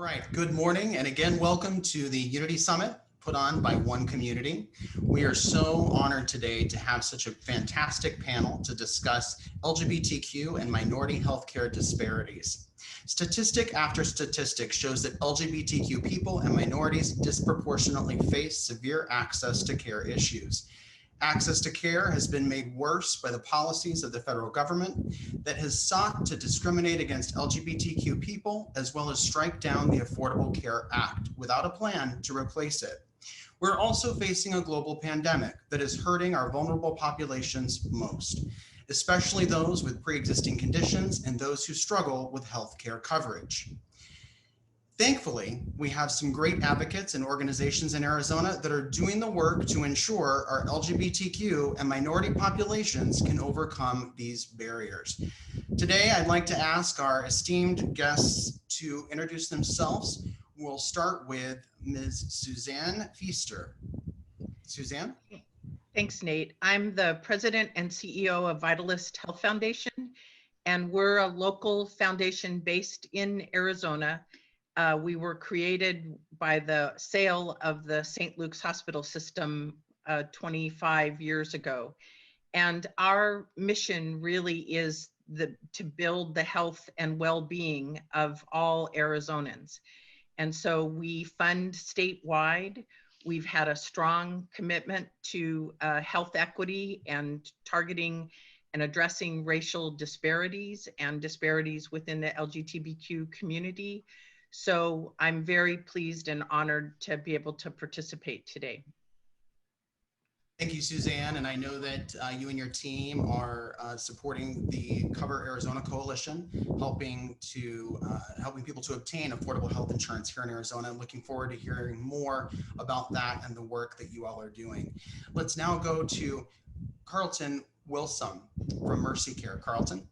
right, good morning, and again, welcome to the Unity Summit put on by One Community. We are so honored today to have such a fantastic panel to discuss LGBTQ and minority healthcare disparities. Statistic after statistic shows that LGBTQ people and minorities disproportionately face severe access to care issues. Access to care has been made worse by the policies of the federal government that has sought to discriminate against LGBTQ people, as well as strike down the Affordable Care Act without a plan to replace it. We're also facing a global pandemic that is hurting our vulnerable populations most, especially those with pre-existing conditions and those who struggle with healthcare coverage. Thankfully, we have some great advocates and organizations in Arizona that are doing the work to ensure our LGBTQ and minority populations can overcome these barriers. Today, I'd like to ask our esteemed guests to introduce themselves. We'll start with Ms. Suzanne Pfister. Suzanne? Thanks, Nate. I'm the president and CEO of Vitalyst Health Foundation, and we're a local foundation based in Arizona. We were created by the sale of the St. Luke's Hospital System 25 years ago. And our mission really is to build the health and well-being of all Arizonans. And so we fund statewide. We've had a strong commitment to health equity and targeting and addressing racial disparities and disparities within the LGBTQ community. So I'm very pleased and honored to be able to participate today. Thank you, Suzanne. And I know that you and your team are supporting the Cover Arizona Coalition, helping people to obtain affordable health insurance here in Arizona. I'm looking forward to hearing more about that and the work that you all are doing. Let's now go to Charlton Wilson from Mercy Care. Charlton.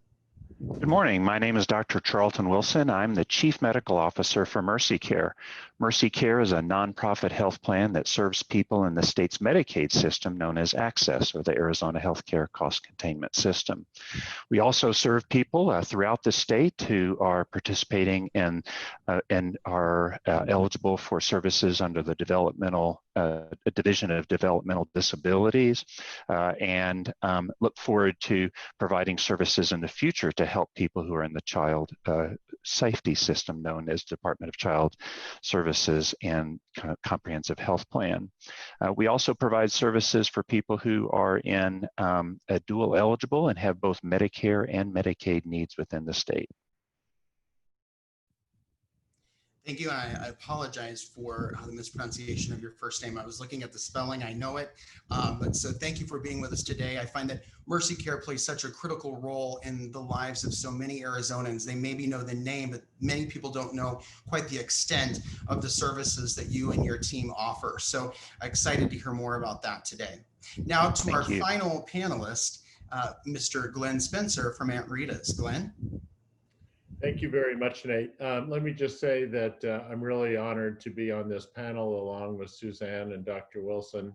Good morning. My name is Dr. Charlton Wilson. I'm the Chief Medical Officer for Mercy Care. Mercy Care is a nonprofit health plan that serves people in the state's Medicaid system known as ACCESS, or the Arizona Healthcare Cost Containment System. We also serve people throughout the state who are participating in and are eligible for services under the Division of Developmental Disabilities, and look forward to providing services in the future to help people who are in the child safety system known as Department of Child Services and Comprehensive Health Plan. We also provide services for people who are in a dual eligible and have both Medicare and Medicaid needs within the state. Thank you. I apologize for the mispronunciation of your first name. I was looking at the spelling. I know it. But so thank you for being with us today. I find that Mercy Care plays such a critical role in the lives of so many Arizonans. They maybe know the name, but many people don't know quite the extent of the services that you and your team offer. So excited to hear more about that today. Now to our final panelist, Mr. Glen Spencer from Aunt Rita's. Glen? Thank you very much, Nate. Let me just say that I'm really honored to be on this panel along with Suzanne and Dr. Wilson.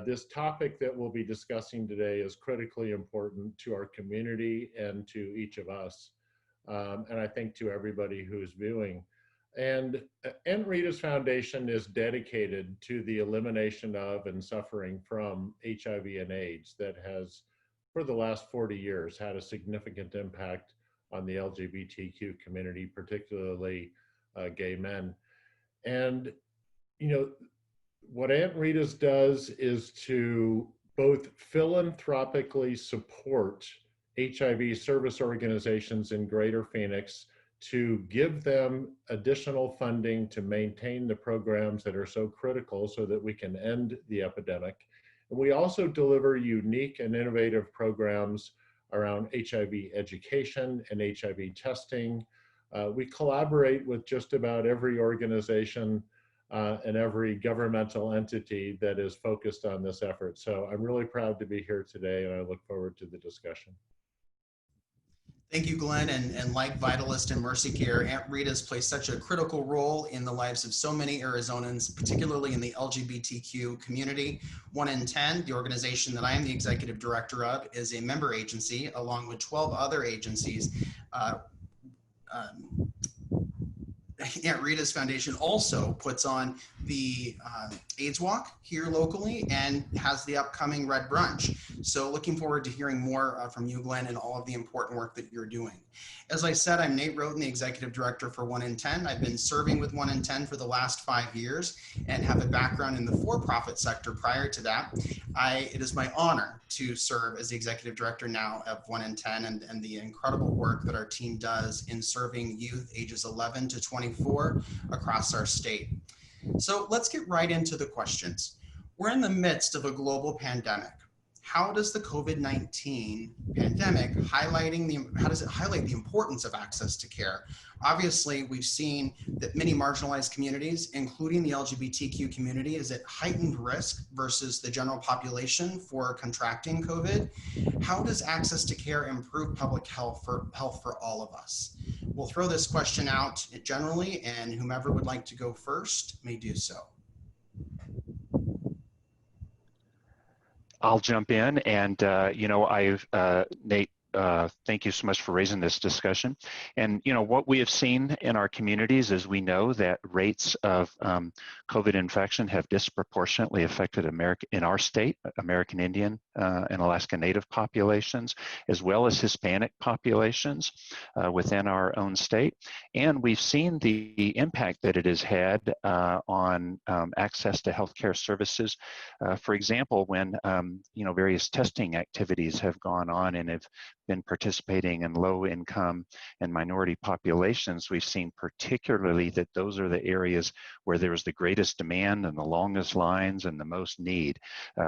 This topic that we'll be discussing today is critically important to our community and to each of us, and I think to everybody who's viewing. And Aunt Rita's Foundation is dedicated to the elimination of and suffering from HIV and AIDS that has, for the last 40 years, had a significant impact on the LGBTQ community, particularly gay men. And, you know, what Aunt Rita's does is to both philanthropically support HIV service organizations in Greater Phoenix to give them additional funding to maintain the programs that are so critical so that we can end the epidemic. And we also deliver unique and innovative programs around HIV education and HIV testing. We collaborate with just about every organization and every governmental entity that is focused on this effort. So I'm really proud to be here today, and I look forward to the discussion. Thank you, Glen. And like Vitalyst and Mercy Care, Aunt Rita's plays such a critical role in the lives of so many Arizonans, particularly in the LGBTQ community. 1 in 10, the organization that I am the executive director of, is a member agency, along with 12 other agencies RITA'S Foundation also puts on the AIDS Walk here locally and has the upcoming Red Brunch. So looking forward to hearing more from you, Glenn, and all of the important work that you're doing. As I said, I'm Nate Rhoton, the Executive Director for 1 in 10. I've been serving with 1 in 10 for the last 5 years and have a background in the for-profit sector prior to that. It is my honor to serve as the Executive Director now of 1 in 10 and the incredible work that our team does in serving youth ages 11 to 24 across our state. So let's get right into the questions. We're in the midst of a global pandemic. How does the COVID-19 pandemic how does it highlight the importance of access to care? Obviously, we've seen that many marginalized communities, including the LGBTQ community, is at heightened risk versus the general population for contracting COVID. How does access to care improve public health for all of us? We'll throw this question out generally, and whomever would like to go first may do so. I'll jump in and, Nate, thank you so much for raising this discussion. And, what we have seen in our communities is we know that rates of COVID infection have disproportionately affected in our state, American Indian and Alaska Native populations, as well as Hispanic populations within our own state. And we've seen the impact that it has had on access to healthcare services. For example, when, various testing activities have gone on and have been participating in low income and minority populations, we've seen particularly that those are the areas where there is the greatest demand and the longest lines and the most need.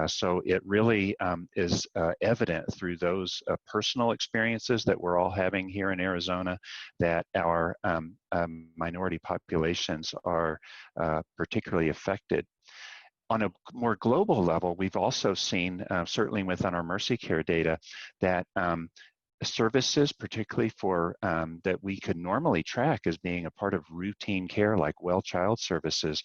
So it really is evident through those personal experiences that we're all having here in Arizona that our minority populations are particularly affected. On a more global level, we've also seen, certainly within our Mercy Care data, that services, particularly for that we could normally track as being a part of routine care, like well child services,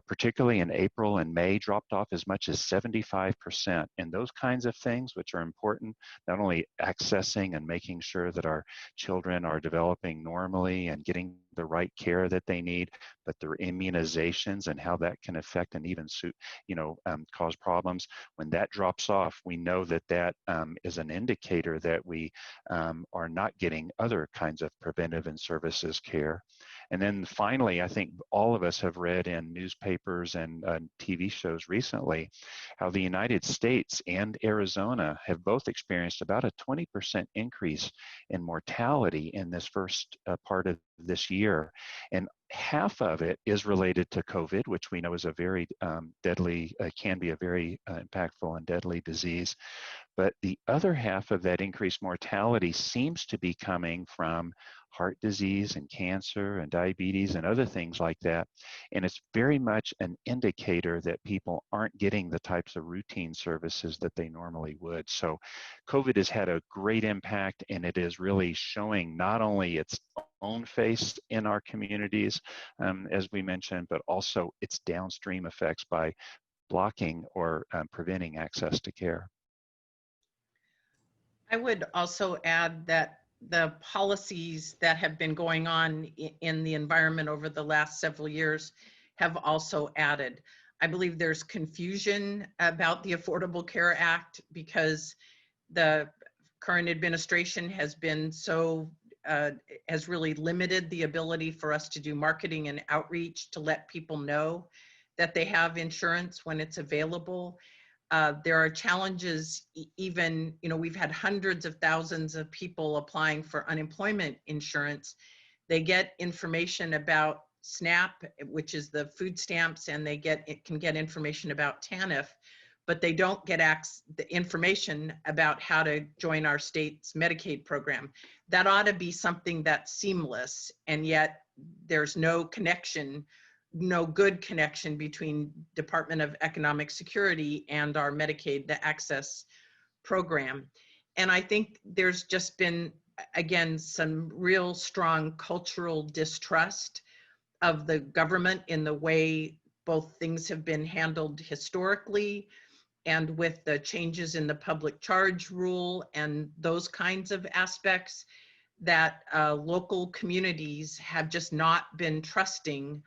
particularly in April and May, dropped off as much as 75%. And those kinds of things, which are important, not only accessing and making sure that our children are developing normally and getting the right care that they need, but their immunizations and how that can affect and even cause problems. When that drops off, we know that that is an indicator that we are not getting other kinds of preventive and services care. And then finally, I think all of us have read in newspapers and TV shows recently how the United States and Arizona have both experienced about a 20% increase in mortality in this first part of this year. And half of it is related to COVID, which we know is a very deadly, can be a very impactful and deadly disease. But the other half of that increased mortality seems to be coming from heart disease and cancer and diabetes and other things like that. And it's very much an indicator that people aren't getting the types of routine services that they normally would. So COVID has had a great impact, and it is really showing not only its own face in our communities, as we mentioned, but also its downstream effects by blocking or preventing access to care. I would also add that the policies that have been going on in the environment over the last several years have also added. I believe there's confusion about the Affordable Care Act because the current administration has been has really limited the ability for us to do marketing and outreach to let people know that they have insurance when it's available. There are challenges, even, we've had hundreds of thousands of people applying for unemployment insurance. They get information about SNAP, which is the food stamps, and can get information about TANF, but they don't get the information about how to join our state's Medicaid program. That ought to be something that's seamless, and yet there's no good connection between Department of Economic Security and our Medicaid, the Access program. And I think there's just been, again, some real strong cultural distrust of the government in the way both things have been handled historically, and with the changes in the public charge rule and those kinds of aspects. that local communities have just not been trusting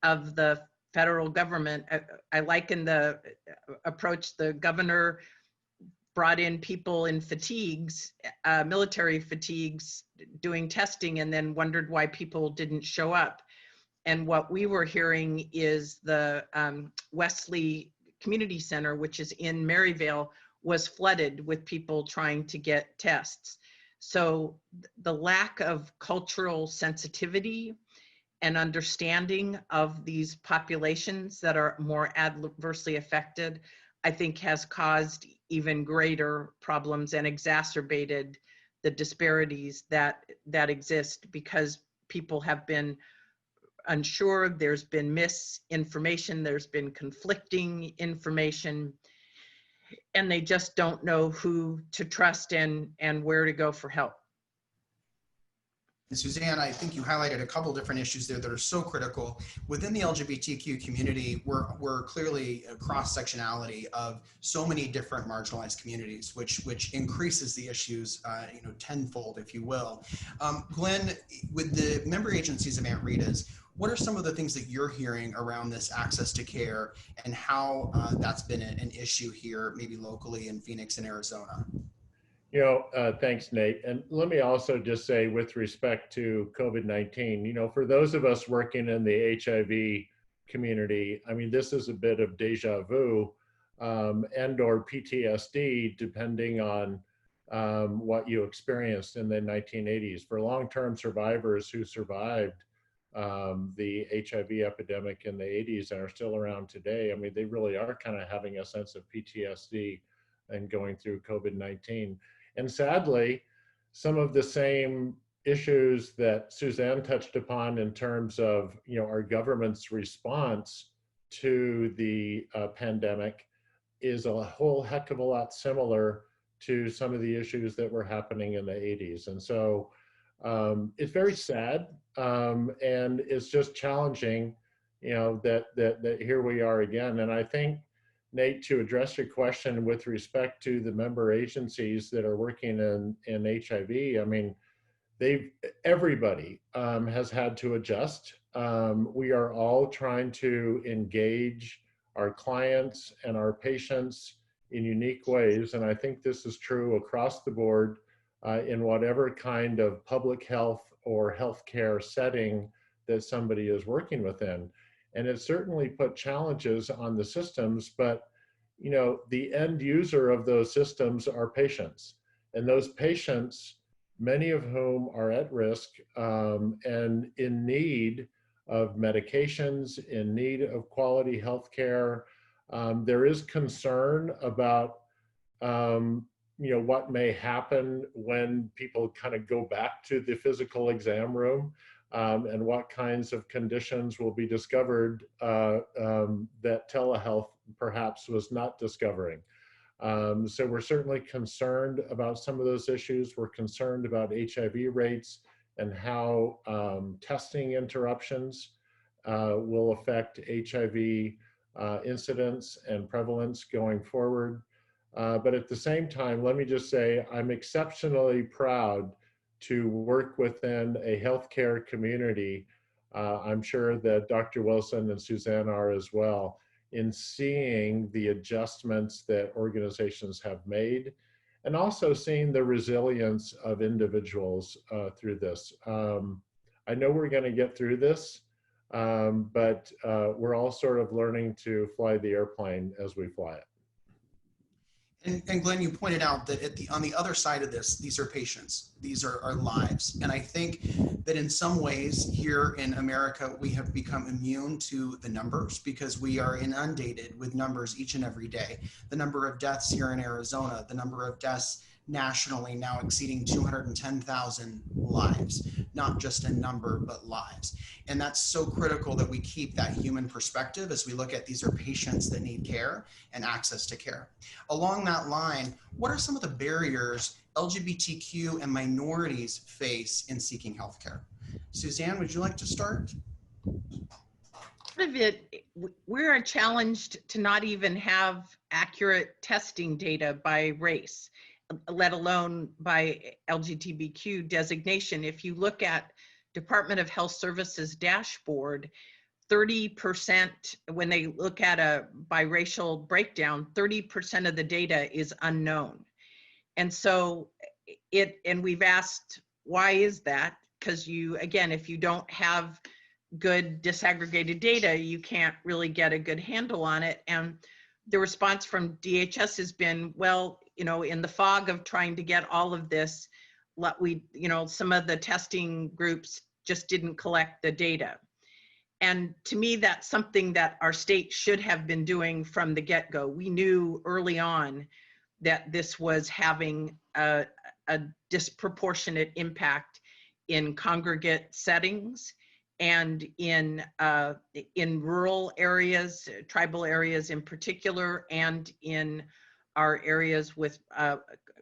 of the federal government. I liken the approach the governor brought in people in fatigues, military fatigues, doing testing, and then wondered why people didn't show up. And what we were hearing is the Wesley Community Center, which is in Maryvale, was flooded with people trying to get tests. So the lack of cultural sensitivity and understanding of these populations that are more adversely affected, I think has caused even greater problems and exacerbated the disparities that exist, because people have been unsure, there's been misinformation, there's been conflicting information, and they just don't know who to trust and where to go for help. And Suzanne, I think you highlighted a couple different issues there that are so critical. Within the LGBTQ community, we're clearly a cross-sectionality of so many different marginalized communities, which increases the issues, tenfold, if you will. Glen, with the member agencies of RITA'S, what are some of the things that you're hearing around this access to care and how that's been an issue here, maybe locally in Phoenix and Arizona? Thanks, Nate. And let me also just say, with respect to COVID-19, for those of us working in the HIV community, I mean, this is a bit of deja vu and or PTSD, depending on what you experienced in the 1980s. For long-term survivors who survived the HIV epidemic in the 80s and are still around today, I mean, they really are kind of having a sense of PTSD and going through COVID-19. And sadly, some of the same issues that Suzanne touched upon in terms of, our government's response to the pandemic is a whole heck of a lot similar to some of the issues that were happening in the 80s. And so it's very sad, and it's just challenging, that here we are again. And I think, Nate, to address your question with respect to the member agencies that are working in HIV, I mean, everybody has had to adjust. We are all trying to engage our clients and our patients in unique ways. And I think this is true across the board in whatever kind of public health or healthcare setting that somebody is working within. And it certainly put challenges on the systems, but the end user of those systems are patients. And those patients, many of whom are at risk and in need of medications, in need of quality health care. There is concern about what may happen when people kind of go back to the physical exam room. And what kinds of conditions will be discovered that telehealth perhaps was not discovering. So we're certainly concerned about some of those issues. We're concerned about HIV rates and how testing interruptions will affect HIV incidence and prevalence going forward. But at the same time, let me just say, I'm exceptionally proud to work within a healthcare community. I'm sure that Dr. Wilson and Suzanne are as well, in seeing the adjustments that organizations have made, and also seeing the resilience of individuals through this. I know we're going to get through this, but we're all sort of learning to fly the airplane as we fly it. And Glen, you pointed out that on the other side of this, these are patients, these are lives. And I think that in some ways here in America, we have become immune to the numbers because we are inundated with numbers each and every day. The number of deaths here in Arizona, the number of deaths nationally now exceeding 210,000 lives, not just a number, but lives. And that's so critical that we keep that human perspective as we look at these are patients that need care and access to care. Along that line, what are some of the barriers LGBTQ and minorities face in seeking healthcare? Suzanne, would you like to start? Part of it, we're challenged to not even have accurate testing data by race. let alone by LGBTQ designation. If you look at Department of Health Services dashboard, 30%, when they look at a biracial breakdown, 30% of the data is unknown. And so and we've asked, why is that? Because again, if you don't have good disaggregated data, you can't really get a good handle on it. And the response from DHS has been, well, in the fog of trying to get all of this, some of the testing groups just didn't collect the data. And to me, that's something that our state should have been doing from the get-go. We knew early on that this was having a disproportionate impact in congregate settings and in rural areas, tribal areas in particular, and in our areas with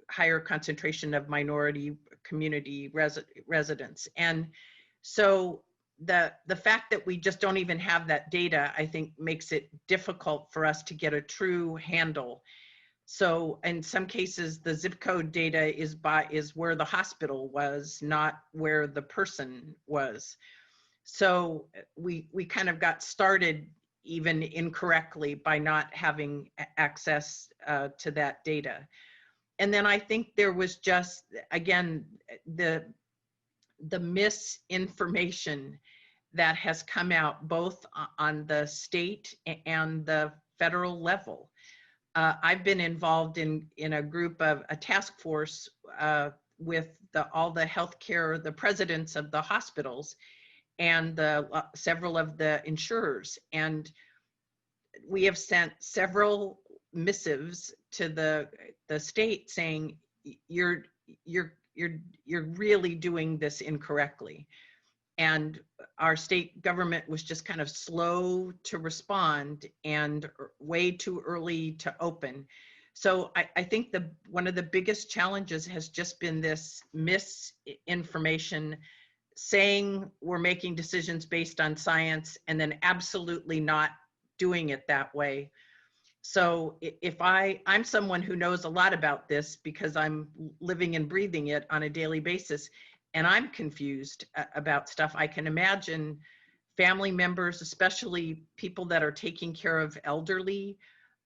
higher concentration of minority community residents. And so the fact that we just don't even have that data, I think, makes it difficult for us to get a true handle. So in some cases, the zip code data is where the hospital was, not where the person was. So we kind of got started even incorrectly by not having access to that data. And then I think there was just, again, the misinformation that has come out both on the state and the federal level. I've been involved in a group of a task force with all the healthcare, the presidents of the hospitals and several of the insurers. And we have sent several missives to the state saying, you're really doing this incorrectly. And our state government was just kind of slow to respond and way too early to open. So I think one of the biggest challenges has just been this misinformation, saying we're making decisions based on science and then absolutely not doing it that way. So if I'm someone who knows a lot about this because I'm living and breathing it on a daily basis, and I'm confused about stuff, I can imagine family members, especially people that are taking care of elderly,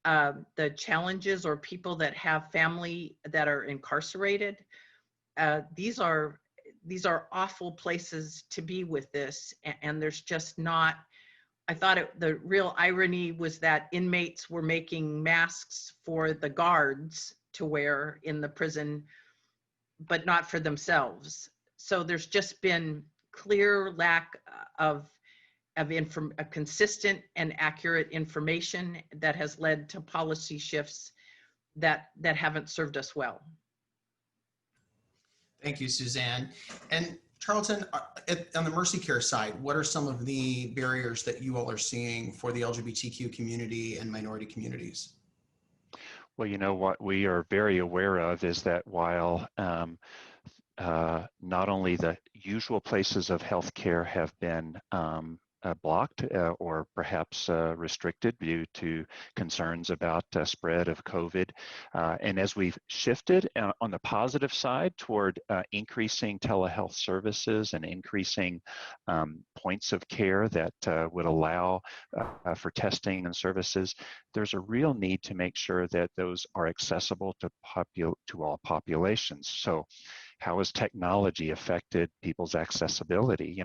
the challenges, or people that have family that are incarcerated. These are awful places to be with this, and there's just not. I thought the real irony was that inmates were making masks for the guards to wear in the prison, but not for themselves. So there's just been clear lack of consistent and accurate information that has led to policy shifts that haven't served us well. Thank you, Suzanne. And Charlton, on the Mercy Care side, what are some of the barriers that you all are seeing for the LGBTQ community and minority communities? Well, what we are very aware of is that while not only the usual places of healthcare have been blocked or perhaps restricted due to concerns about spread of COVID. And as we've shifted on the positive side toward increasing telehealth services and increasing points of care that would allow for testing and services, there's a real need to make sure that those are accessible to all populations. So how has technology affected people's accessibility?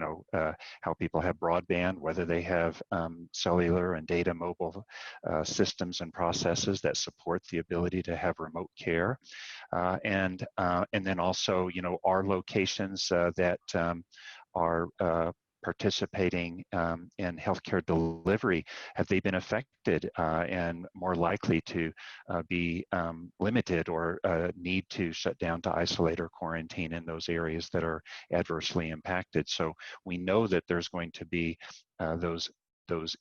How people have broadband, whether they have cellular and data mobile systems and processes that support the ability to have remote care. And then also, our locations that are participating in healthcare delivery, have they been affected and more likely to be limited or need to shut down, to isolate or quarantine in those areas that are adversely impacted? So we know that there's going to be those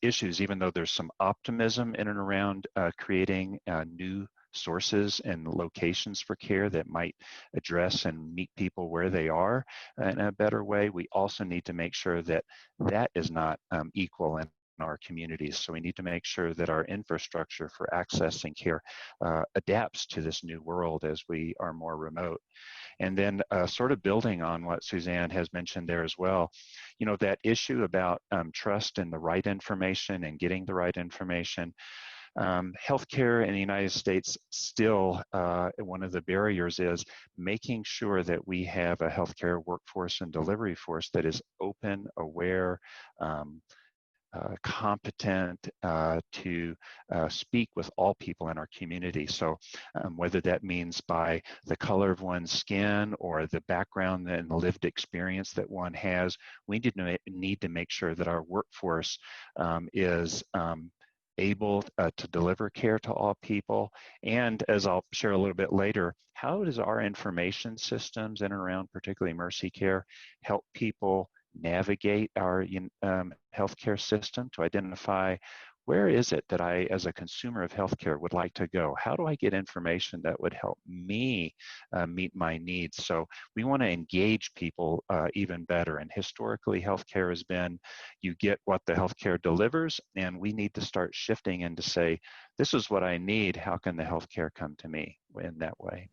issues, even though there's some optimism in and around creating new sources and locations for care that might address and meet people where they are in a better way. We also need to make sure that that is not equal in our communities. So we need to make sure that our infrastructure for accessing care adapts to this new world as we are more remote. And then sort of building on what Suzanne has mentioned there as well, you know, that issue about trust and the right information and getting the right information. Healthcare in the United States still, one of the barriers is making sure that we have a healthcare workforce and delivery force that is open, aware, competent to speak with all people in our community. So whether that means by the color of one's skin or the background and the lived experience that one has, we need to make sure that our workforce is able to deliver care to all people. And as I'll share a little bit later, how does our information systems in and around particularly Mercy Care help people navigate our healthcare system to identify where is it that I, as a consumer of healthcare, would like to go? How do I get information that would help me meet my needs? So we want to engage people even better. And historically, healthcare has been, you get what the healthcare delivers, and we need to start shifting and to say, this is what I need. How can the healthcare come to me in that way?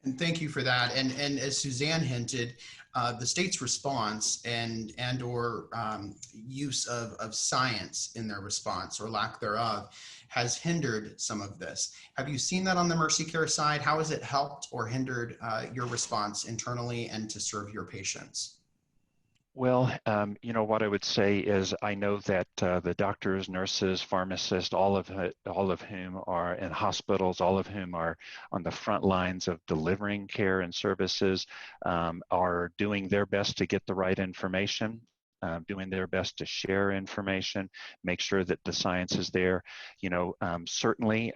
And thank you for that. And as Suzanne hinted, the state's response and or use of science in their response or lack thereof has hindered some of this. Have you seen that on the Mercy Care side? How has it helped or hindered your response internally and to serve your patients? Well, you know, what I would say is I know that the doctors, nurses, pharmacists, all of whom are in hospitals, all of whom are on the front lines of delivering care and services, are doing their best to get the right information, doing their best to share information, make sure that the science is there. You know, certainly,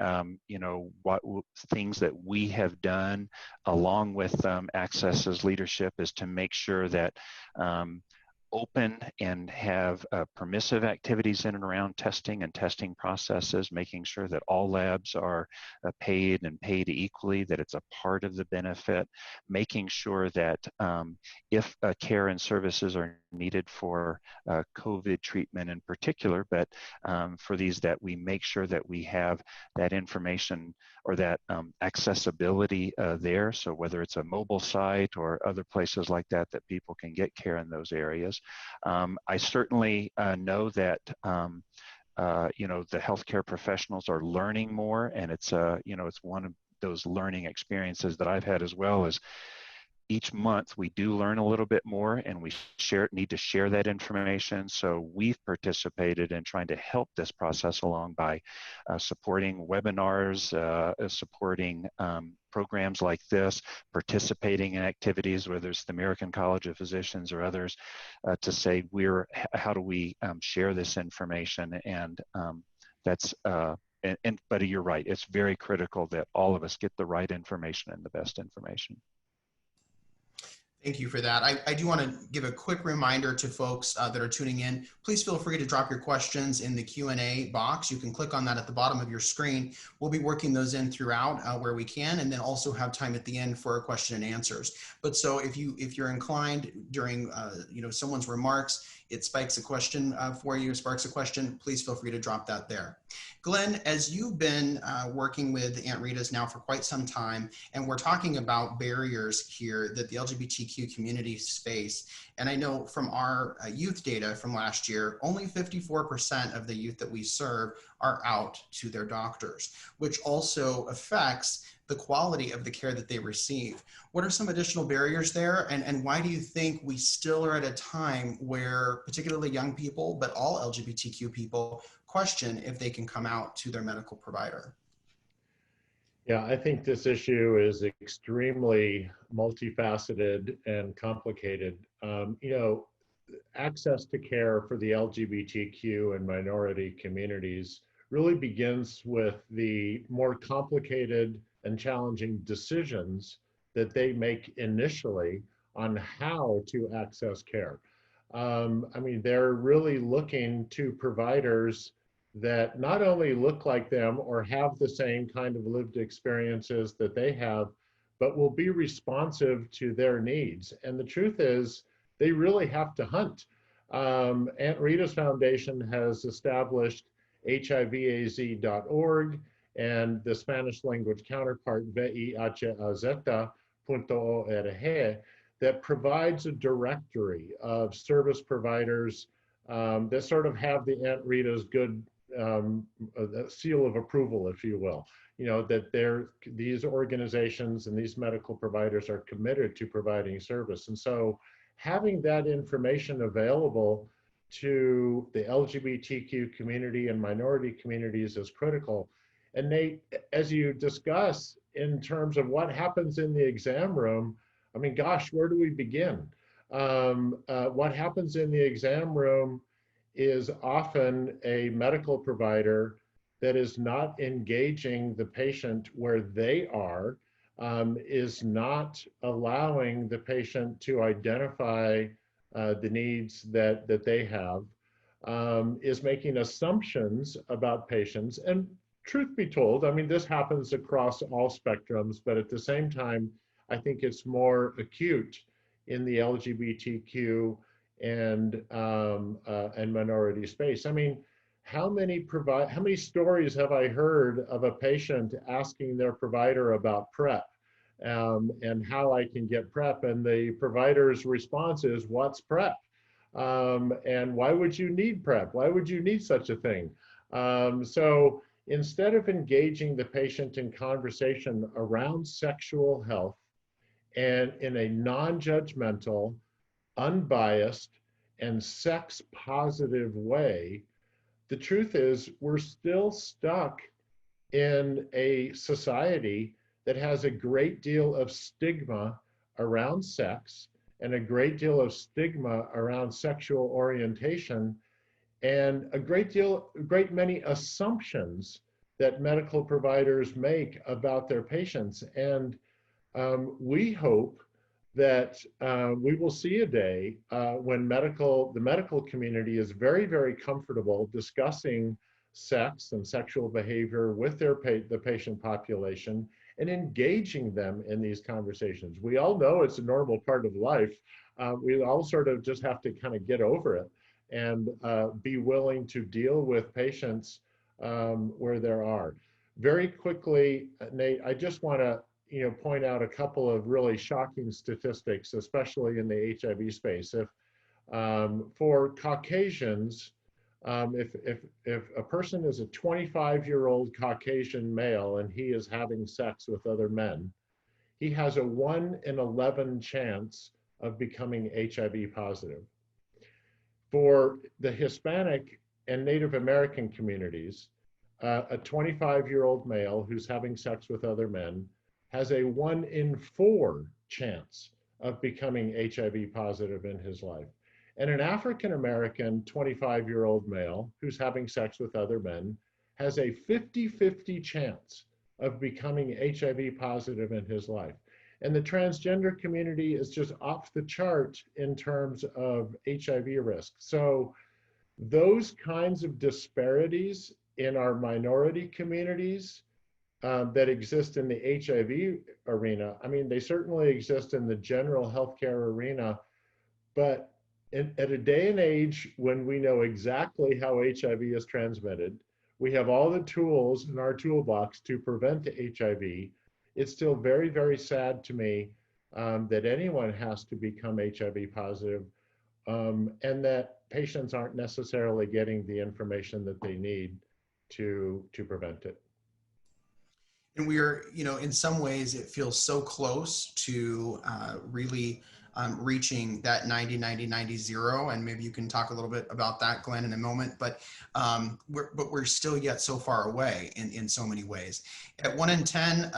you know, what things that we have done along with Access's leadership is to make sure that open and have permissive activities in and around testing and testing processes, making sure that all labs are paid and paid equally, that it's a part of the benefit, making sure that if care and services are needed for COVID treatment in particular, but for these that we make sure that we have that information or that accessibility there. So whether it's a mobile site or other places like that, that people can get care in those areas. I certainly know that you know, the healthcare professionals are learning more, and it's you know, it's one of those learning experiences that I've had as well. Is each month we do learn a little bit more, and we need to share that information. So we've participated in trying to help this process along by supporting webinars, supporting programs like this, participating in activities, whether it's the American College of Physicians or others, to say how do we share this information? And that's but you're right, it's very critical that all of us get the right information and the best information. Thank you for that. I do want to give a quick reminder to folks that are tuning in. Please feel free to drop your questions in the Q&A box. You can click on that at the bottom of your screen. We'll be working those in throughout where we can, and then also have time at the end for a question and answers. But so if you're inclined during you know, someone's remarks, it spikes a question for you, sparks a question, please feel free to drop that there. Glen, as you've been working with Aunt Rita's now for quite some time, and we're talking about barriers here that the LGBTQ community face, and I know from our youth data from last year, only 54% of the youth that we serve are out to their doctors, which also affects the quality of the care that they receive. What are some additional barriers there? And why do you think we still are at a time where particularly young people, but all LGBTQ people, question if they can come out to their medical provider? Yeah, I think this issue is extremely multifaceted and complicated. You know, access to care for the LGBTQ and minority communities really begins with the more complicated and challenging decisions that they make initially on how to access care. I mean, they're really looking to providers that not only look like them or have the same kind of lived experiences that they have, but will be responsive to their needs. And the truth is, they really have to hunt. Aunt Rita's Foundation has established hivaz.org and the Spanish language counterpart VIHAZ.org that provides a directory of service providers that sort of have the Aunt Rita's good seal of approval, if you will. You know, that these organizations and these medical providers are committed to providing service. And so having that information available to the LGBTQ community and minority communities is critical. And Nate, as you discuss in terms of what happens in the exam room, I mean, gosh, where do we begin? What happens in the exam room is often a medical provider that is not engaging the patient where they are, is not allowing the patient to identify the needs that they have, is making assumptions about patients. And truth be told, I mean, this happens across all spectrums, but at the same time, I think it's more acute in the LGBTQ and minority space. I mean, how many stories have I heard of a patient asking their provider about PrEP and how I can get PrEP, and the provider's response is, "What's PrEP? And why would you need PrEP? Why would you need such a thing?" So instead of engaging the patient in conversation around sexual health and in a non-judgmental, unbiased, and sex-positive way, the truth is we're still stuck in a society that has a great deal of stigma around sex and a great deal of stigma around sexual orientation, and a great many assumptions that medical providers make about their patients. And we hope that we will see a day when the medical community is very, very comfortable discussing sex and sexual behavior with the patient population and engaging them in these conversations. We all know it's a normal part of life. We all sort of just have to kind of get over it and be willing to deal with patients where there are. Very quickly, Nate, I just want to point out a couple of really shocking statistics, especially in the HIV space. If for Caucasians, if a person is a 25-year-old Caucasian male and he is having sex with other men, he has a 1 in 11 chance of becoming HIV positive. For the Hispanic and Native American communities, a 25-year-old male who's having sex with other men has a 1 in 4 chance of becoming HIV positive in his life. And an African-American 25-year-old male who's having sex with other men has a 50-50 chance of becoming HIV positive in his life. And the transgender community is just off the chart in terms of HIV risk. So those kinds of disparities in our minority communities that exist in the HIV arena, I mean, they certainly exist in the general healthcare arena, but at a day and age when we know exactly how HIV is transmitted, we have all the tools in our toolbox to prevent the HIV, it's still very, very sad to me that anyone has to become HIV positive and that patients aren't necessarily getting the information that they need to prevent it. And we are, in some ways it feels so close to really reaching that 90-90-90-0, and maybe you can talk a little bit about that, Glenn, in a moment, but we're still yet so far away in so many ways. At 1 in 10,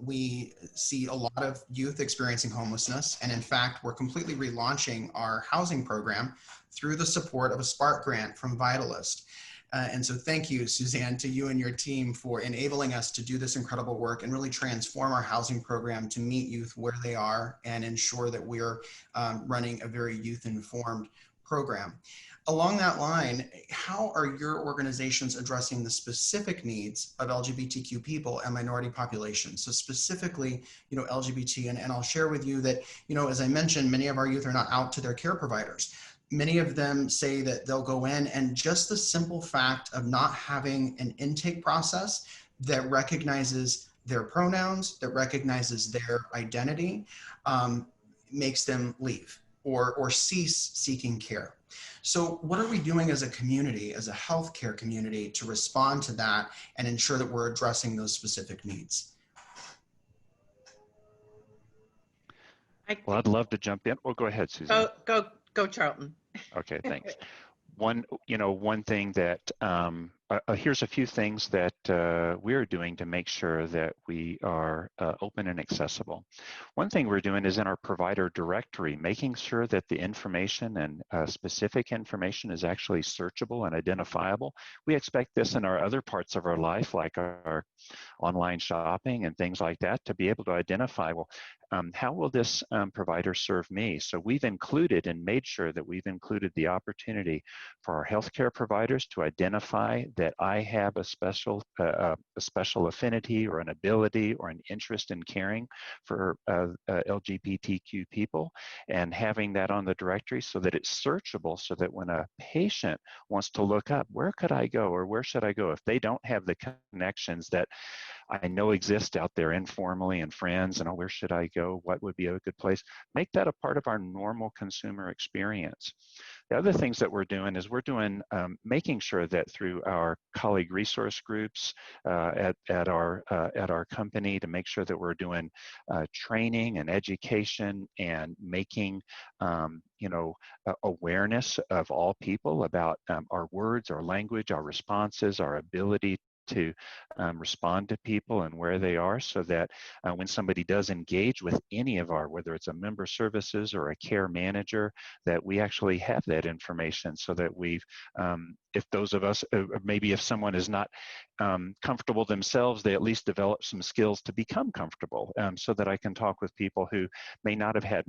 we see a lot of youth experiencing homelessness, and in fact, we're completely relaunching our housing program through the support of a Spark grant from Vitalyst. And so thank you, Suzanne, to you and your team for enabling us to do this incredible work and really transform our housing program to meet youth where they are and ensure that we're running a very youth-informed program. Along that line, how are your organizations addressing the specific needs of LGBTQ people and minority populations? So specifically, LGBT, and I'll share with you that, as I mentioned, many of our youth are not out to their care providers. Many of them say that they'll go in, and just the simple fact of not having an intake process that recognizes their pronouns, that recognizes their identity, makes them leave or cease seeking care. So what are we doing as a community, as a healthcare community, to respond to that and ensure that we're addressing those specific needs? Well, I'd love to jump in. Well, go ahead, Suzanne. Go, Charlton. Okay, thanks. One thing that, here's a few things that we're doing to make sure that we are open and accessible. One thing we're doing is in our provider directory, making sure that the information and specific information is actually searchable and identifiable. We expect this in our other parts of our life, like our online shopping and things like that, to be able to identify, well, how will this provider serve me? So we've included and made sure that we've included the opportunity for our healthcare providers to identify that I have a special affinity or an ability or an interest in caring for LGBTQ people, and having that on the directory so that it's searchable, so that when a patient wants to look up, where could I go or where should I go, if they don't have the connections that I know exist out there informally and friends, and where should I go? What would be a good place? Make that a part of our normal consumer experience. The other things that we're doing is making sure that through our colleague resource groups at our company, to make sure that we're doing training and education and making awareness of all people about our words, our language, our responses, our ability to respond to people and where they are, so that when somebody does engage with any of our, whether it's a member services or a care manager, that we actually have that information, so that we've, if those of us, maybe if someone is not comfortable themselves, they at least develop some skills to become comfortable, so that I can talk with people who may not have had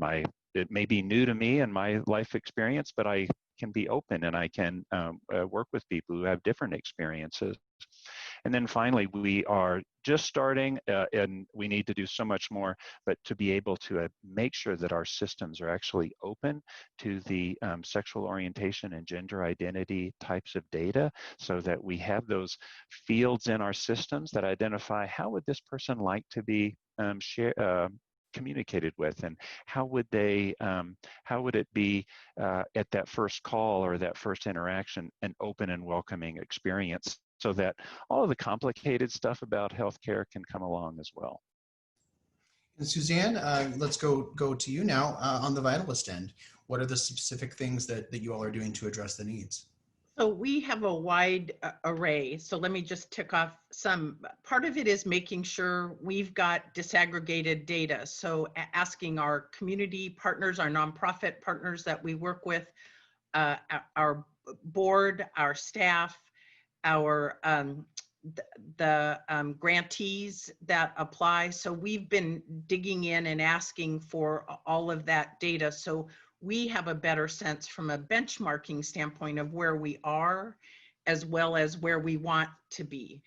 it may be new to me and my life experience, but I can be open and I can work with people who have different experiences. And then finally, we are just starting, and we need to do so much more, but to be able to make sure that our systems are actually open to the sexual orientation and gender identity types of data, so that we have those fields in our systems that identify how would this person like to be communicated with, and how would it be at that first call or that first interaction an open and welcoming experience, so that all of the complicated stuff about healthcare can come along as well. And Suzanne, let's go to you now on the Vitalyst end. What are the specific things that you all are doing to address the needs? So we have a wide array. So let me just tick off some. Part of it is making sure we've got disaggregated data. So asking our community partners, our nonprofit partners that we work with, our board, our staff, our grantees that apply. So we've been digging in and asking for all of that data, so we have a better sense from a benchmarking standpoint of where we are, as well as where we want to be.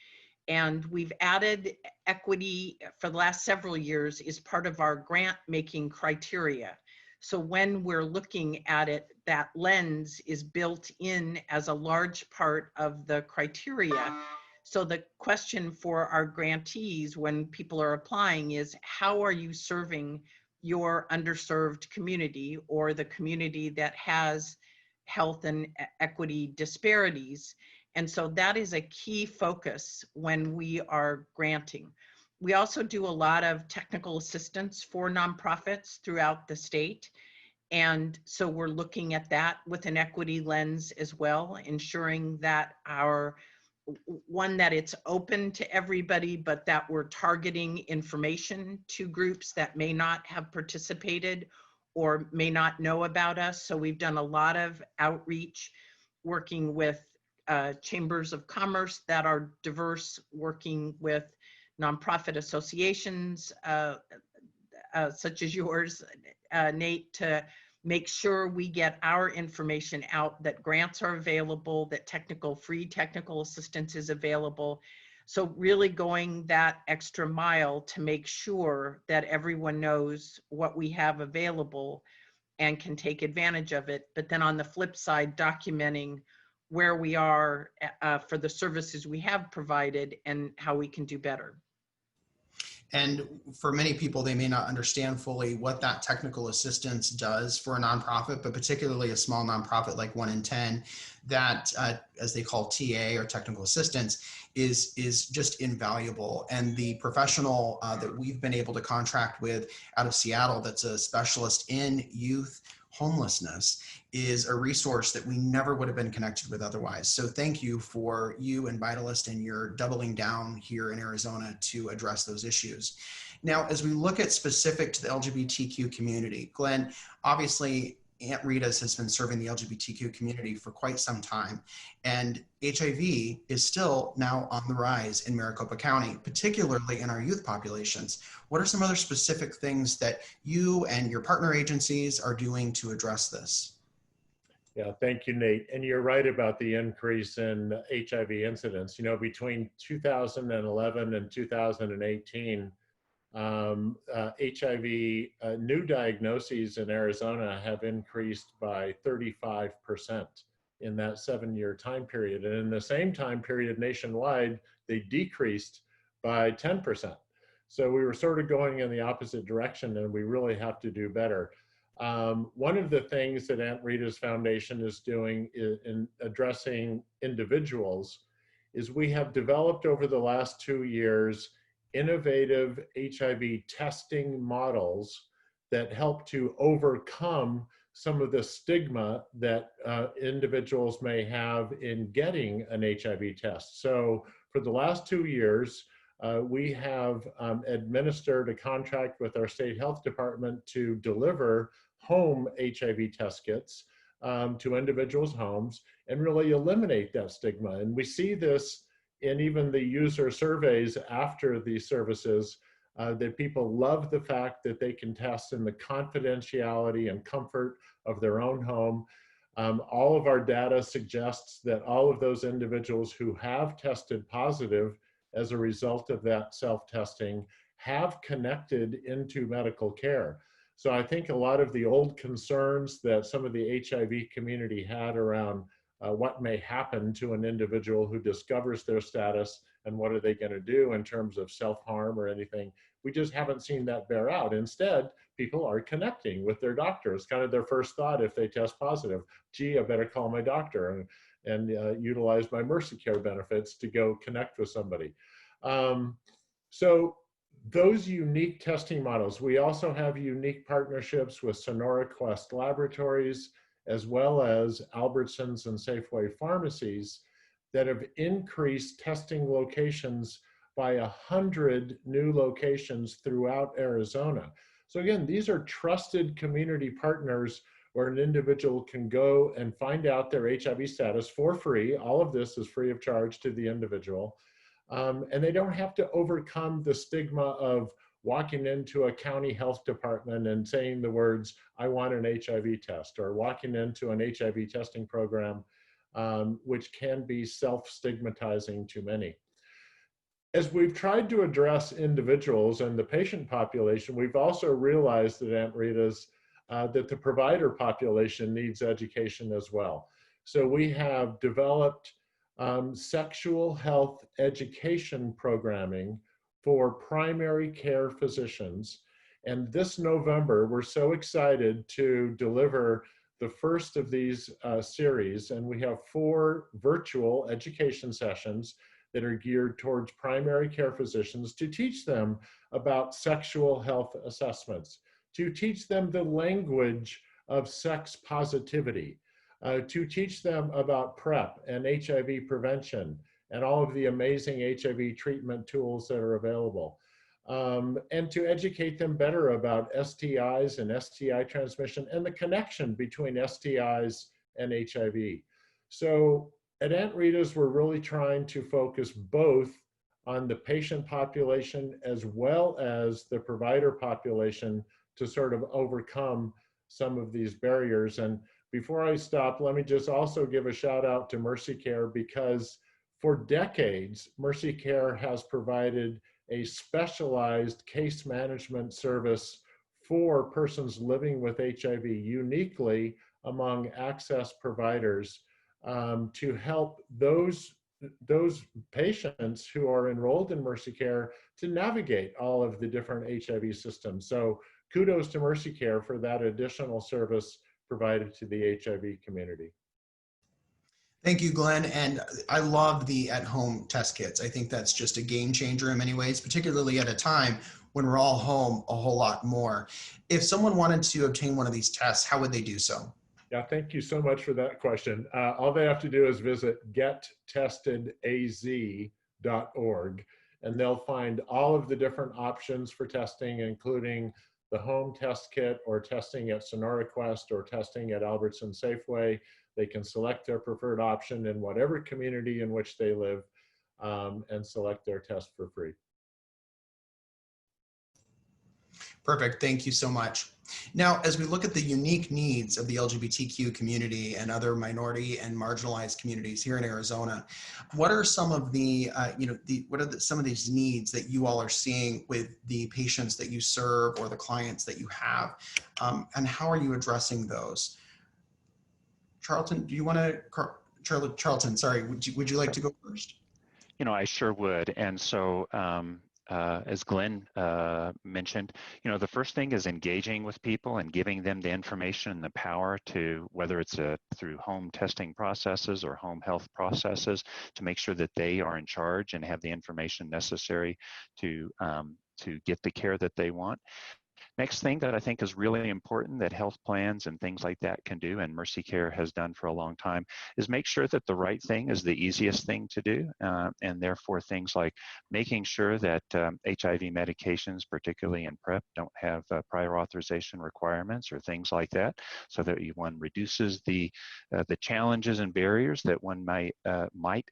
And we've added equity for the last several years is part of our grant making criteria. So when we're looking at it, that lens is built in as a large part of the criteria. So the question for our grantees when people are applying is, how are you serving your underserved community, or the community that has health and equity disparities? And so that is a key focus when we are granting. We also do a lot of technical assistance for nonprofits throughout the state. And so we're looking at that with an equity lens as well, ensuring that that it's open to everybody, but that we're targeting information to groups that may not have participated or may not know about us. So we've done a lot of outreach, working with chambers of commerce that are diverse, working with nonprofit associations such as yours, Nate, to make sure we get our information out, that grants are available, that free technical assistance is available. So really going that extra mile to make sure that everyone knows what we have available and can take advantage of it. But then on the flip side, documenting where we are for the services we have provided and how we can do better. And for many people, they may not understand fully what that technical assistance does for a nonprofit, but particularly a small nonprofit like 1 in 10, that as they call TA or technical assistance is just invaluable. And the professional that we've been able to contract with out of Seattle, that's a specialist in youth homelessness, is a resource that we never would have been connected with otherwise. So thank you for you and Vitalyst and your doubling down here in Arizona to address those issues. Now, as we look at specific to the LGBTQ community, Glen, obviously Aunt Rita's has been serving the LGBTQ community for quite some time, and HIV is still now on the rise in Maricopa County, particularly in our youth populations. What are some other specific things that you and your partner agencies are doing to address this? Yeah, thank you, Nate. And you're right about the increase in HIV incidence. You know, between 2011 and 2018, HIV new diagnoses in Arizona have increased by 35% in that 7-year time period. And in the same time period nationwide, they decreased by 10%. So we were sort of going in the opposite direction, and we really have to do better. One of the things that Aunt Rita's Foundation is doing in addressing individuals is we have developed over the last 2 years innovative HIV testing models that help to overcome some of the stigma that individuals may have in getting an HIV test. So for the last 2 years, we have administered a contract with our state health department to deliver home HIV test kits to individuals' homes and really eliminate that stigma. And we see this in even the user surveys after these services, that people love the fact that they can test in the confidentiality and comfort of their own home. All of our data suggests that all of those individuals who have tested positive as a result of that self-testing have connected into medical care. So I think a lot of the old concerns that some of the HIV community had around what may happen to an individual who discovers their status and what are they going to do in terms of self-harm or anything, we just haven't seen that bear out. Instead, people are connecting with their doctor. It's kind of their first thought if they test positive. Gee, I better call my doctor and utilize my Mercy Care benefits to go connect with somebody. So those unique testing models, we also have unique partnerships with Sonora Quest Laboratories, as well as Albertsons and Safeway pharmacies that have increased testing locations by 100 new locations throughout Arizona. So again, these are trusted community partners where an individual can go and find out their HIV status for free. All of this is free of charge to the individual. And they don't have to overcome the stigma of walking into a county health department and saying the words, I want an HIV test, or walking into an HIV testing program, which can be self-stigmatizing to many. As we've tried to address individuals and the patient population, we've also realized at Aunt Rita's that the provider population needs education as well. So we have developed sexual health education programming for primary care physicians. And this November, we're so excited to deliver the first of these series. And we have 4 virtual education sessions that are geared towards primary care physicians to teach them about sexual health assessments, to teach them the language of sex positivity, to teach them about PrEP and HIV prevention and all of the amazing HIV treatment tools that are available, and to educate them better about STIs and STI transmission and the connection between STIs and HIV. So at Aunt Rita's, we're really trying to focus both on the patient population as well as the provider population to sort of overcome some of these barriers. And before I stop, let me just also give a shout out to Mercy Care, because for decades, Mercy Care has provided a specialized case management service for persons living with HIV uniquely among access providers to help those patients who are enrolled in Mercy Care to navigate all of the different HIV systems. So kudos to Mercy Care for that additional service provided to the HIV community. Thank you, Glenn. And I love the at-home test kits. I think that's just a game changer in many ways, particularly at a time when we're all home a whole lot more. If someone wanted to obtain one of these tests, how would they do so? Yeah, thank you so much for that question. All they have to do is visit gettestedaz.org, and they'll find all of the different options for testing, including the home test kit or testing at Sonora Quest or testing at Albertson Safeway. They can select their preferred option in whatever community in which they live and select their test for free. Perfect. Thank you so much. Now, as we look at the unique needs of the LGBTQ community and other minority and marginalized communities here in Arizona, what are some of the, some of these needs that you all are seeing with the patients that you serve or the clients that you have, and how are you addressing those? Charlton, do you want to, Charlton, sorry, would you like to go first? I sure would. And so, as Glenn mentioned, the first thing is engaging with people and giving them the information and the power to, whether it's through home testing processes or home health processes, to make sure that they are in charge and have the information necessary to get the care that they want. Next thing that I think is really important that health plans and things like that can do, and Mercy Care has done for a long time, is make sure that the right thing is the easiest thing to do. And therefore things like making sure that HIV medications, particularly in PrEP, don't have prior authorization requirements or things like that, so that one reduces the challenges and barriers that one might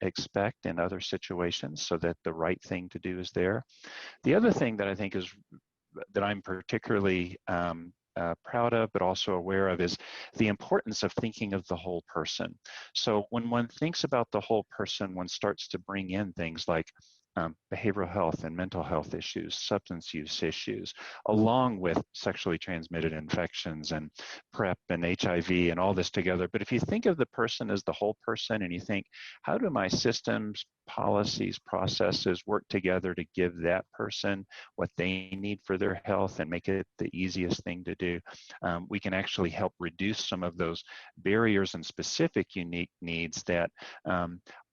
expect in other situations, so that the right thing to do is there. The other thing that I think is that I'm particularly proud of, but also aware of, is the importance of thinking of the whole person. So when one thinks about the whole person, one starts to bring in things like behavioral health and mental health issues, substance use issues, along with sexually transmitted infections and PrEP and HIV and all this together. But if you think of the person as the whole person and you think, how do my systems, policies, processes work together to give that person what they need for their health and make it the easiest thing to do, we can actually help reduce some of those barriers and specific unique needs that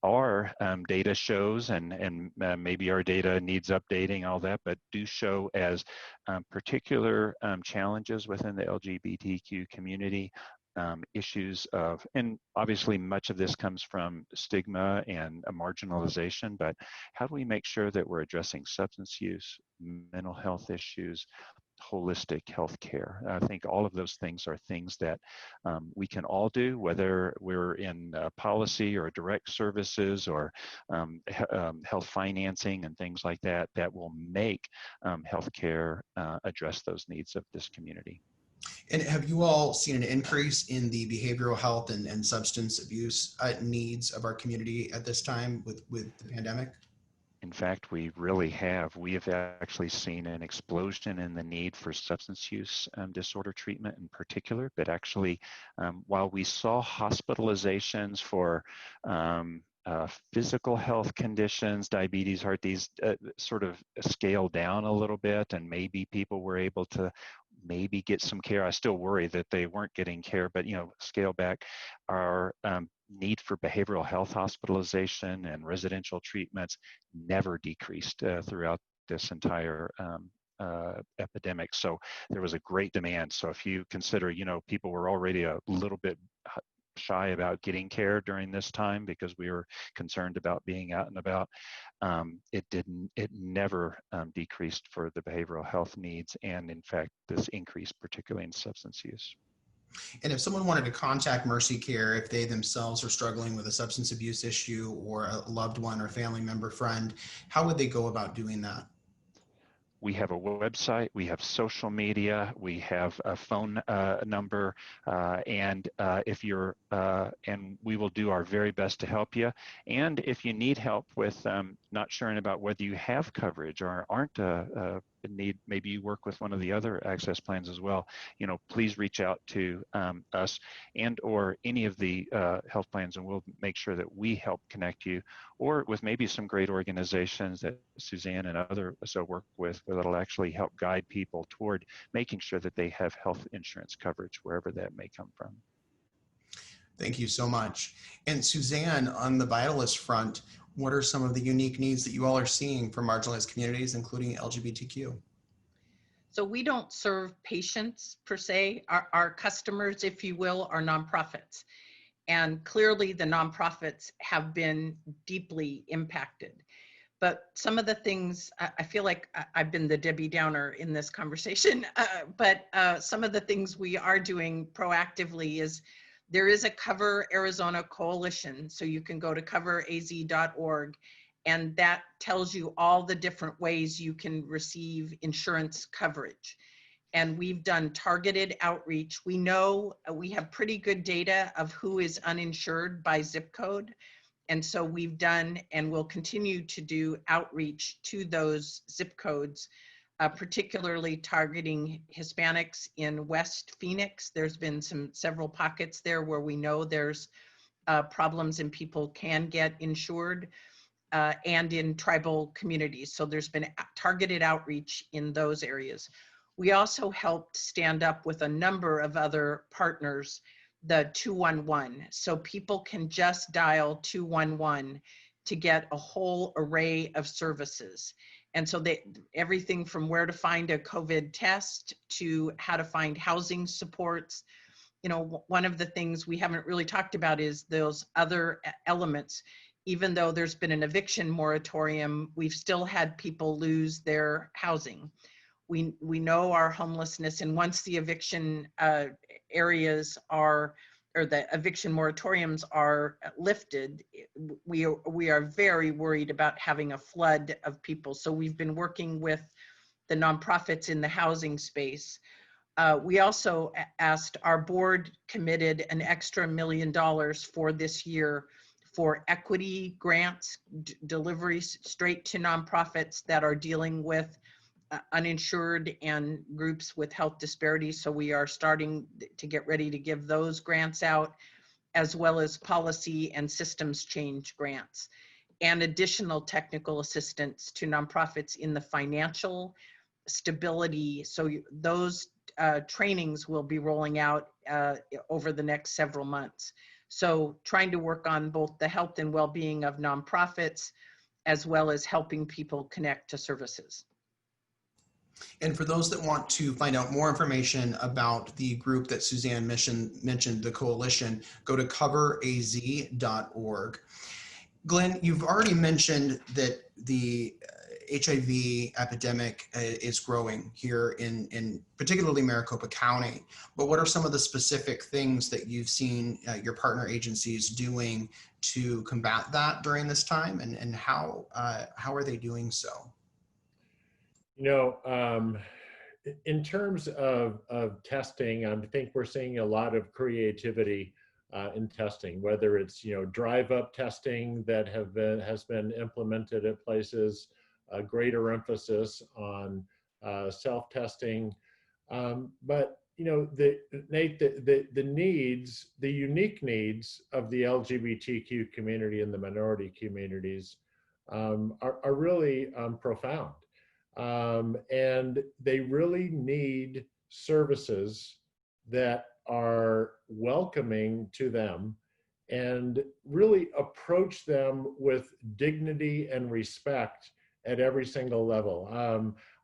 our data shows, and maybe our data needs updating, all that, but do show as particular challenges within the LGBTQ community. Issues of, and obviously much of this comes from stigma and marginalization, but how do we make sure that we're addressing substance use, mental health issues, holistic health care? I think all of those things are things that we can all do, whether we're in policy or direct services or health financing and things like that, that will make healthcare address those needs of this community. And have you all seen an increase in the behavioral health and substance abuse needs of our community at this time with the pandemic? In fact, we really have. We have actually seen an explosion in the need for substance use disorder treatment in particular, but actually, while we saw hospitalizations for physical health conditions, diabetes, heart disease, sort of scale down a little bit, and maybe people were able to maybe get some care. I still worry that they weren't getting care, but scale back. Our need for behavioral health hospitalization and residential treatments never decreased throughout this entire epidemic. So there was a great demand. So if you consider, people were already a little bit shy about getting care during this time because we were concerned about being out and about. It never decreased for the behavioral health needs, and in fact, this increased particularly in substance use. And if someone wanted to contact Mercy Care, if they themselves are struggling with a substance abuse issue or a loved one or family member, friend, how would they go about doing that? We have a website, we have social media, we have a phone number, and if you're, and we will do our very best to help you. And if you need help with not sure about whether you have coverage or aren't need, maybe you work with one of the other access plans as well, please reach out to us and or any of the health plans, and we'll make sure that we help connect you, or with maybe some great organizations that Suzanne and others work with that'll actually help guide people toward making sure that they have health insurance coverage wherever that may come from. Thank you so much. And Suzanne, on the Vitalyst front, what are some of the unique needs that you all are seeing for marginalized communities, including LGBTQ? So we don't serve patients per se. Our customers, if you will, are nonprofits. And clearly the nonprofits have been deeply impacted. But some of the things, I feel like I've been the Debbie Downer in this conversation, but some of the things we are doing proactively is there is a Cover Arizona coalition. So you can go to coveraz.org, and that tells you all the different ways you can receive insurance coverage. And we've done targeted outreach. We know we have pretty good data of who is uninsured by zip code. And so we've done and will continue to do outreach to those zip codes, particularly targeting Hispanics in West Phoenix. There's been several pockets there where we know there's problems and people can get insured, and in tribal communities. So there's been targeted outreach in those areas. We also helped stand up with a number of other partners the 211. So people can just dial 211 to get a whole array of services. And so everything from where to find a COVID test to how to find housing supports. One of the things we haven't really talked about is those other elements. Even though there's been an eviction moratorium, we've still had people lose their housing. We know our homelessness, and once the eviction areas are, or the eviction moratoriums are lifted, we are very worried about having a flood of people. So we've been working with the nonprofits in the housing space. We also asked, our board committed an extra $1 million for this year for equity grants, deliveries straight to nonprofits that are dealing with uninsured and groups with health disparities. So we are starting to get ready to give those grants out, as well as policy and systems change grants, and additional technical assistance to nonprofits in the financial stability. So those trainings will be rolling out over the next several months. So trying to work on both the health and well-being of nonprofits, as well as helping people connect to services. And for those that want to find out more information about the group that Suzanne mentioned, the coalition, go to coveraz.org. Glen, you've already mentioned that the HIV epidemic is growing here in particularly Maricopa County, but what are some of the specific things that you've seen your partner agencies doing to combat that during this time, and how are they doing so? In terms of testing, I think we're seeing a lot of creativity in testing, whether it's drive-up testing that has been implemented at places, a greater emphasis on self-testing, but Nate, the needs, the unique needs of the LGBTQ community and the minority communities are really profound. And they really need services that are welcoming to them and really approach them with dignity and respect at every single level.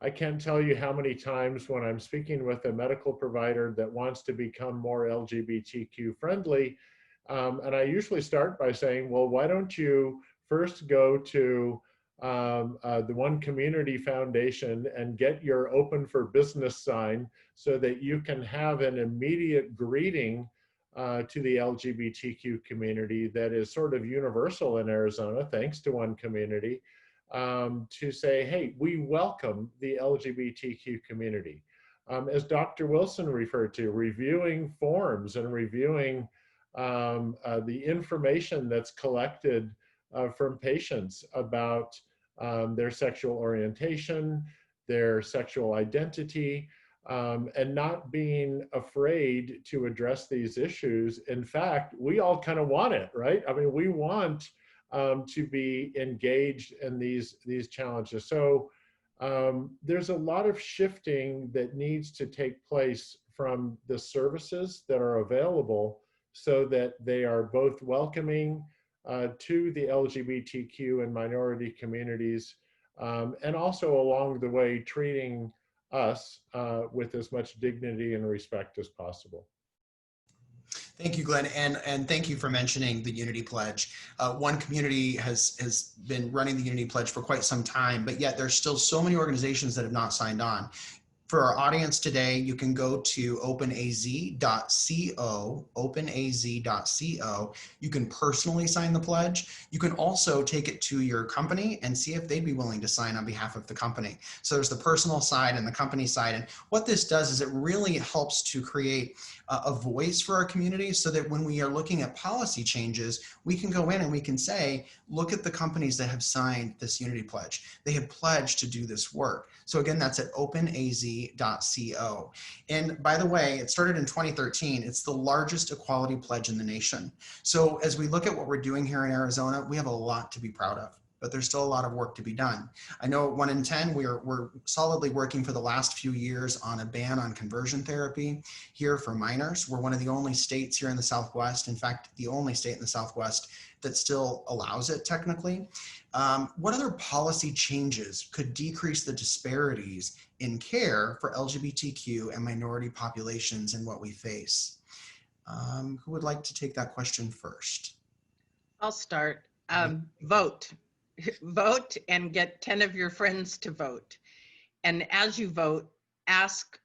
I can't tell you how many times when I'm speaking with a medical provider that wants to become more LGBTQ friendly, and I usually start by saying, well, why don't you first go to the One Community Foundation and get your open for business sign so that you can have an immediate greeting to the LGBTQ community that is sort of universal in Arizona, thanks to One Community, to say, hey, we welcome the LGBTQ community. As Dr. Wilson referred to, reviewing forms and reviewing the information that's collected from patients about their sexual orientation, their sexual identity, and not being afraid to address these issues. In fact, we all kind of want it, right? I mean, we want to be engaged in these challenges. So there's a lot of shifting that needs to take place from the services that are available so that they are both welcoming to the LGBTQ and minority communities, and also along the way treating us with as much dignity and respect as possible. Thank you, Glenn, and thank you for mentioning the Unity Pledge. One Community has been running the Unity Pledge for quite some time, but yet there's still so many organizations that have not signed on. For our audience today, you can go to openaz.co, openaz.co. You can personally sign the pledge. You can also take it to your company and see if they'd be willing to sign on behalf of the company. So there's the personal side and the company side. And what this does is it really helps to create a voice for our community so that when we are looking at policy changes, we can go in and we can say, look at the companies that have signed this Unity Pledge. They have pledged to do this work. So again, that's at openaz.co. And by the way, it started in 2013. It's the largest equality pledge in the nation. So as we look at what we're doing here in Arizona, we have a lot to be proud of, but there's still a lot of work to be done. I know 1 in 10, we're solidly working for the last few years on a ban on conversion therapy here for minors. We're one of the only states here in the Southwest, in fact, the only state in the Southwest that still allows it technically. What other policy changes could decrease the disparities in care for LGBTQ and minority populations in what we face? Who would like to take that question first? I'll start. Vote. Vote and get 10 of your friends to vote. And as you vote, ask,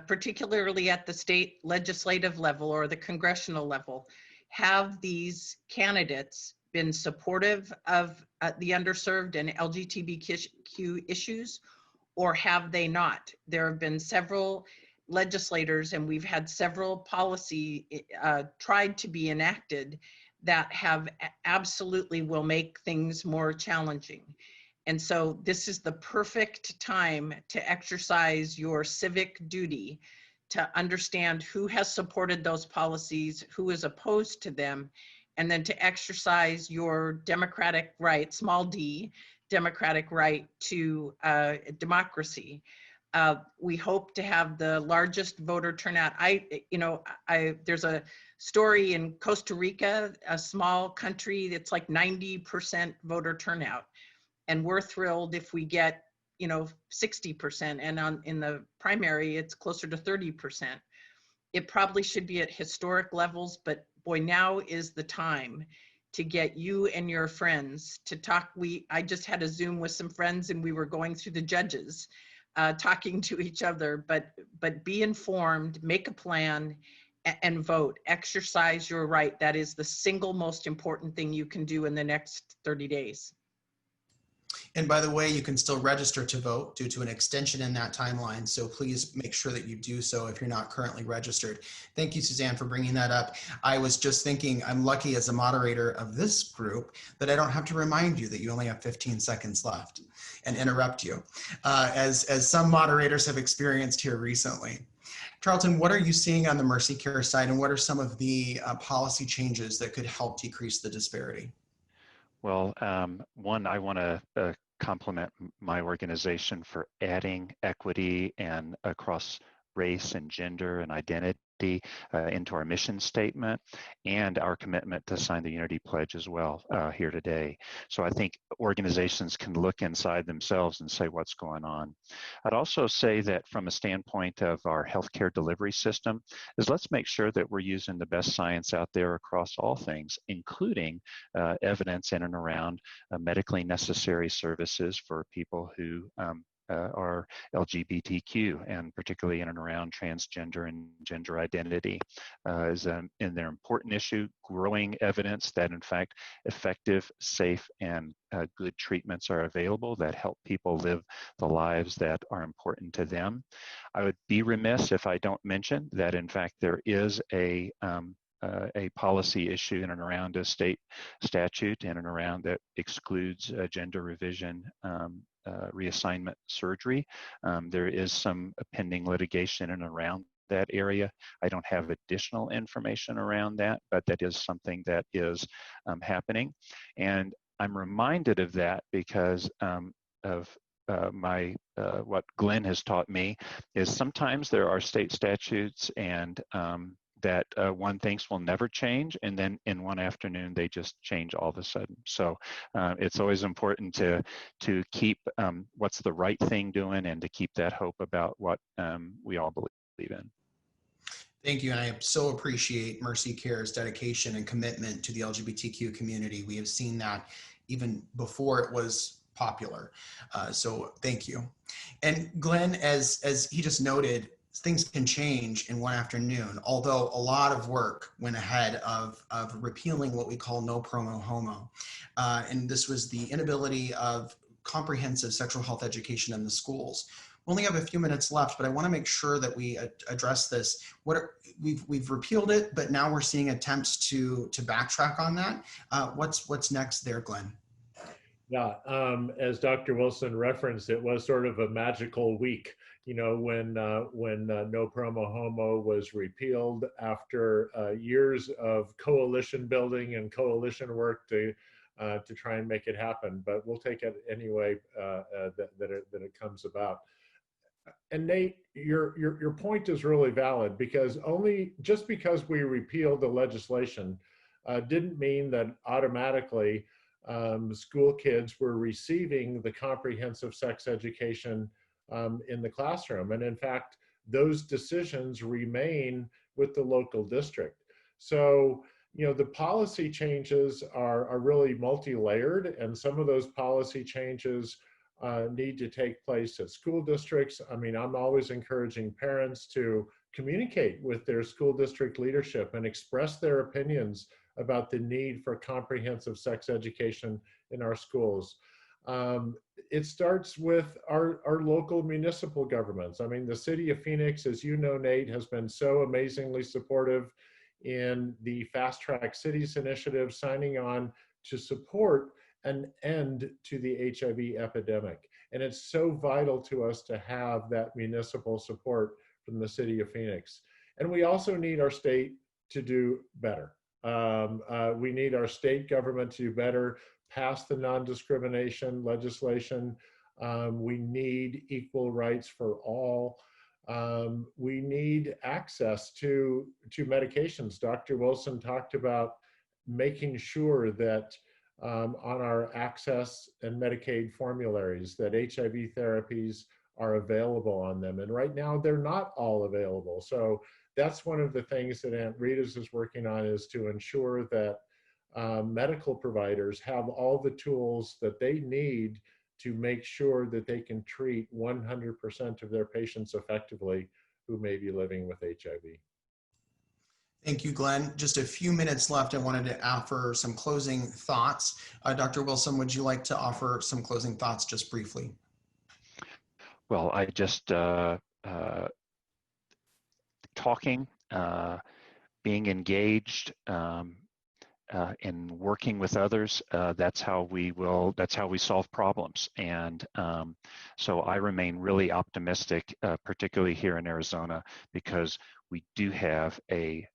particularly at the state legislative level or the congressional level, have these candidates been supportive of the underserved and LGBTQ issues, or have they not? There have been several legislators, and we've had several policy tried to be enacted that have absolutely will make things more challenging. And so this is the perfect time to exercise your civic duty to understand who has supported those policies, who is opposed to them, and then to exercise your democratic right, small d, democratic right to democracy. We hope to have the largest voter turnout. There's a story in Costa Rica, a small country that's like 90% voter turnout. And we're thrilled if we get 60%, and in the primary, it's closer to 30%. It probably should be at historic levels, but boy, now is the time to get you and your friends to talk. I just had a Zoom with some friends and we were going through the judges, talking to each other, but be informed, make a plan, and vote. Exercise your right. That is the single most important thing you can do in the next 30 days. And by the way, you can still register to vote due to an extension in that timeline. So please make sure that you do so if you're not currently registered. Thank you, Suzanne, for bringing that up. I was just thinking I'm lucky as a moderator of this group that I don't have to remind you that you only have 15 seconds left and interrupt you, as some moderators have experienced here recently. Charlton, what are you seeing on the Mercy Care side, and what are some of the policy changes that could help decrease the disparity? Well, one, I want to compliment my organization for adding equity and across race and gender and identity into our mission statement, and our commitment to sign the Unity Pledge as well here today. So I think organizations can look inside themselves and say what's going on. I'd also say that from a standpoint of our healthcare delivery system is let's make sure that we're using the best science out there across all things, including evidence in and around medically necessary services for people who are LGBTQ, and particularly in and around transgender and gender identity is an important issue, growing evidence that in fact effective, safe, and good treatments are available that help people live the lives that are important to them. I would be remiss if I don't mention that in fact there is a a policy issue in and around a state statute in and around that excludes gender revision reassignment surgery. There is some pending litigation in and around that area. I don't have additional information around that, but that is something that is happening. And I'm reminded of that because of what Glen has taught me is sometimes there are state statutes and that one thinks will never change, and then in one afternoon they just change all of a sudden. So it's always important to keep what's the right thing doing and to keep that hope about what we all believe in. Thank you, and I so appreciate Mercy Care's dedication and commitment to the LGBTQ community. We have seen that even before it was popular. So thank you. And Glen, as he just noted, things can change in one afternoon, although a lot of work went ahead of repealing what we call no promo homo. And this was the inability of comprehensive sexual health education in the schools. We only have a few minutes left, but I want to make sure that we address this. We've repealed it, but now we're seeing attempts to backtrack on that. What's next there, Glen? Yeah, as Dr. Wilson referenced, it was sort of a magical week, you know, when no promo homo was repealed after years of coalition building and coalition work to try and make it happen. But we'll take it anyway that it comes about. And Nate, your point is really valid, because just because we repealed the legislation didn't mean that automatically school kids were receiving the comprehensive sex education in the classroom. And in fact, those decisions remain with the local district. So, you know, the policy changes are really multi-layered, and some of those policy changes need to take place at school districts. I mean, I'm always encouraging parents to communicate with their school district leadership and express their opinions about the need for comprehensive sex education in our schools. It starts with our local municipal governments. I mean, the city of Phoenix, as you know, Nate, has been so amazingly supportive in the Fast Track Cities initiative, signing on to support an end to the HIV epidemic. And it's so vital to us to have that municipal support from the city of Phoenix. And we also need our state to do better. We need our state government to do better, pass the non-discrimination legislation. We need equal rights for all. We need access to medications. Dr. Wilson talked about making sure that on our access and Medicaid formularies that HIV therapies are available on them. And right now they're not all available. So that's one of the things that Aunt Rita's is working on, is to ensure that medical providers have all the tools that they need to make sure that they can treat 100% of their patients effectively who may be living with HIV. Thank you, Glen. Just a few minutes left. I wanted to offer some closing thoughts. Dr. Wilson, would you like to offer some closing thoughts just briefly? Well, I just talking, being engaged, in working with others, that's how we solve problems. And so I remain really optimistic, particularly here in Arizona, because we do have a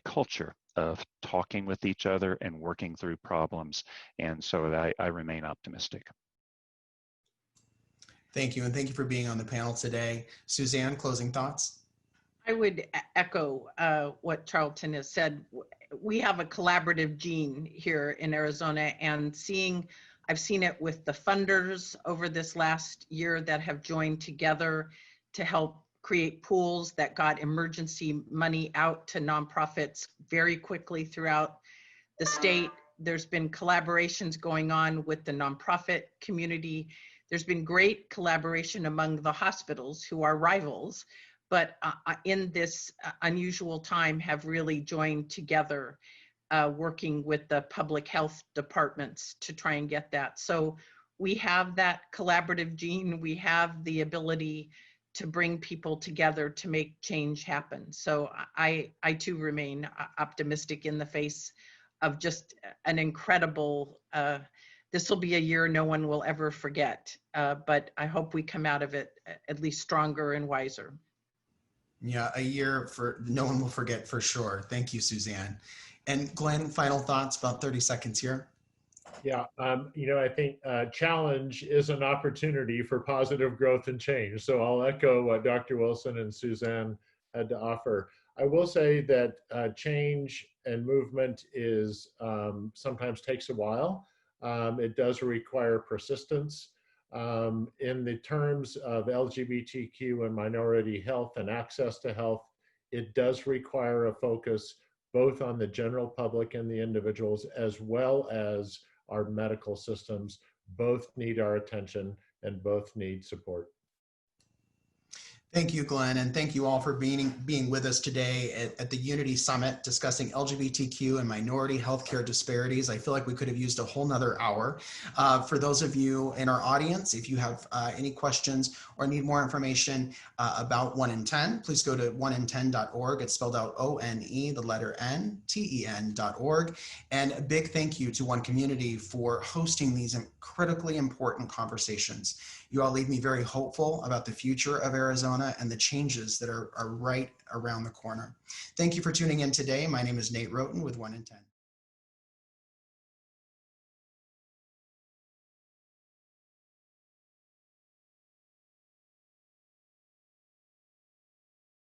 culture of talking with each other and working through problems. And so I remain optimistic. Thank you, and thank you for being on the panel today. Suzanne, closing thoughts? I would echo what Charlton has said. We have a collaborative gene here in Arizona, and I've seen it with the funders over this last year that have joined together to help create pools that got emergency money out to nonprofits very quickly throughout the state. There's been collaborations going on with the nonprofit community. There's been great collaboration among the hospitals, who are rivals, but in this unusual time have really joined together, working with the public health departments to try and get that. So we have that collaborative gene. We have the ability to bring people together to make change happen. So I too remain optimistic in the face of just an incredible, this will be a year no one will ever forget, but I hope we come out of it at least stronger and wiser. Yeah, a year for no one will forget for sure. Thank you, Suzanne. And Glenn, final thoughts, about 30 seconds here. Yeah, I think challenge is an opportunity for positive growth and change. So I'll echo what Dr. Wilson and Suzanne had to offer. I will say that change and movement is sometimes takes a while. It does require persistence. In the terms of LGBTQ and minority health and access to health, it does require a focus both on the general public and the individuals, as well as our medical systems. Both need our attention and both need support. Thank you, Glenn, and thank you all for being with us today at the Unity Summit discussing LGBTQ and minority healthcare disparities. I feel like we could have used a whole nother hour. For those of you in our audience, if you have any questions or need more information about 1 in 10, please go to oneinten.org. It's spelled out O-N-E, the letter N, T-E-N.org. And a big thank you to One Community for hosting these critically important conversations. You all leave me very hopeful about the future of Arizona and the changes that are right around the corner. Thank you for tuning in today. My name is Nate Rhoton with 1 in 10.